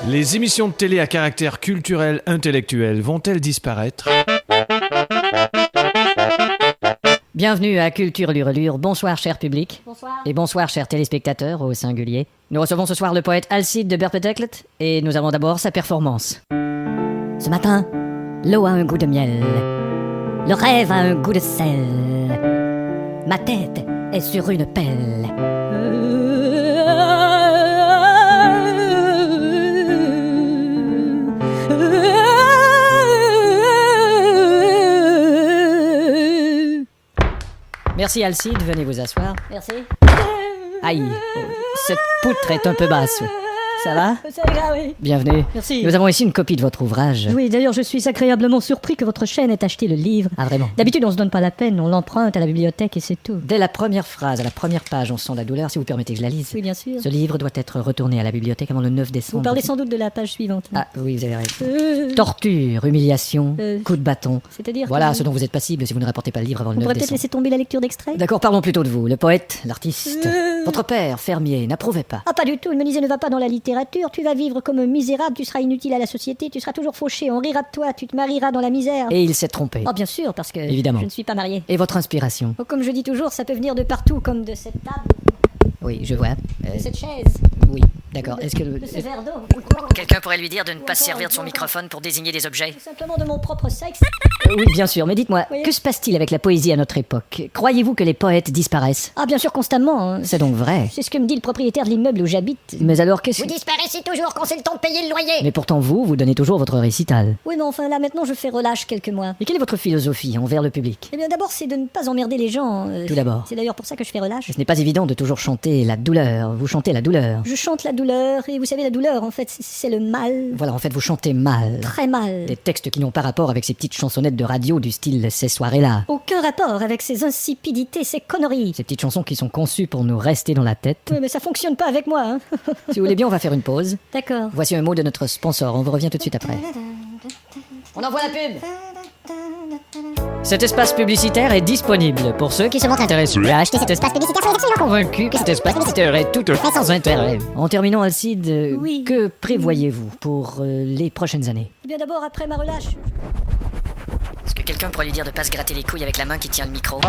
Les émissions de télé à caractère culturel intellectuel vont-elles disparaître ? Bienvenue à Culture Lurelure. Bonsoir, cher public. Bonsoir. Et bonsoir, chers téléspectateurs, au singulier. Nous recevons ce soir le poète Alcide de Berpeteklet et nous avons d'abord sa performance. Ce matin, l'eau a un goût de miel. Le rêve a un goût de sel. Ma tête est sur une pelle. Merci Alcide, venez vous asseoir. Merci. Aïe, cette poutre est un peu basse. Ça va ? Ça ira, oui. Bienvenue. Merci. Nous avons ici une copie de votre ouvrage. Oui, d'ailleurs, je suis agréablement surpris que votre chaîne ait acheté le livre. Ah vraiment ? D'habitude, on se donne pas la peine, on l'emprunte à la bibliothèque et c'est tout. Dès la première phrase, à la première page, on sent la douleur. Si vous permettez que je la lise. Oui, bien sûr. Ce livre doit être retourné à la bibliothèque avant le 9 Vous décembre. parlez sans doute de la page suivante. Ah oui, vous avez raison. Euh, Torture, humiliation, coup de bâton. C'est-à-dire Voilà que ce dont vous êtes passible si vous ne rapportez pas le livre avant le on 9 pourrait peut-être décembre. laisser tomber la lecture d'extrait. D'accord, parlons plutôt de vous, le poète, l'artiste. Votre père, fermier, n'approuvait pas. Ah, pas du tout, il me disait ne va pas dans la littérature, tu vas vivre comme un misérable, tu seras inutile à la société, tu seras toujours fauché, on rira de toi, tu te marieras dans la misère. Et il s'est trompé. Oh, bien sûr, parce que Évidemment. je ne suis pas mariée. Et votre inspiration ? Oh, comme je dis toujours, ça peut venir de partout, comme de cette table, Oui, je vois. de cette chaise, Oui, d'accord. Est-ce que... de ce verre d'eau, Quelqu'un pourrait lui dire de ne pas se servir de son microphone pour désigner des objets ? tout simplement de mon propre sexe. Oui, bien sûr, mais dites-moi, Oui. que se passe-t-il avec la poésie à notre époque ? Croyez-vous que les poètes disparaissent ? Ah, bien sûr, constamment. Hein. C'est donc vrai. C'est ce que me dit le propriétaire de l'immeuble où j'habite. Mais alors qu'est-ce Vous que... disparaissez toujours quand c'est le temps de payer le loyer. Mais pourtant vous donnez toujours votre récital. Oui, mais enfin là maintenant je fais relâche quelques mois. Et quelle est votre philosophie envers le public ? Eh bien d'abord c'est de ne pas emmerder les gens. Tout d'abord. C'est d'ailleurs pour ça que je fais relâche. Ce n'est pas évident de toujours chanter la douleur. Vous chantez la douleur. Je chante la douleur et vous savez la douleur en fait c'est le mal. Voilà, en fait, vous chantez mal. Très mal. Des textes qui n'ont pas rapport avec ces petites chansonnettes de radio du style Ces soirées-là. Aucun rapport avec ces insipidités, ces conneries. Ces petites chansons qui sont conçues pour nous rester dans la tête. Oui, mais ça fonctionne pas avec moi. Hein. Si vous voulez bien, on va faire une pause. D'accord. Voici un mot de notre sponsor. On vous revient tout de suite après. On envoie la pub. Cet espace publicitaire est disponible pour ceux qui se montrent intéressés à acheter cet espace publicitaire. Sont absolument convaincus que cet espace publicitaire est tout à fait sans intérêt. En terminant, Alcide, Oui. que prévoyez-vous pour les prochaines années ? Eh bien d'abord après ma relâche. Est-ce que quelqu'un pourrait lui dire de pas se gratter les couilles avec la main qui tient le micro ?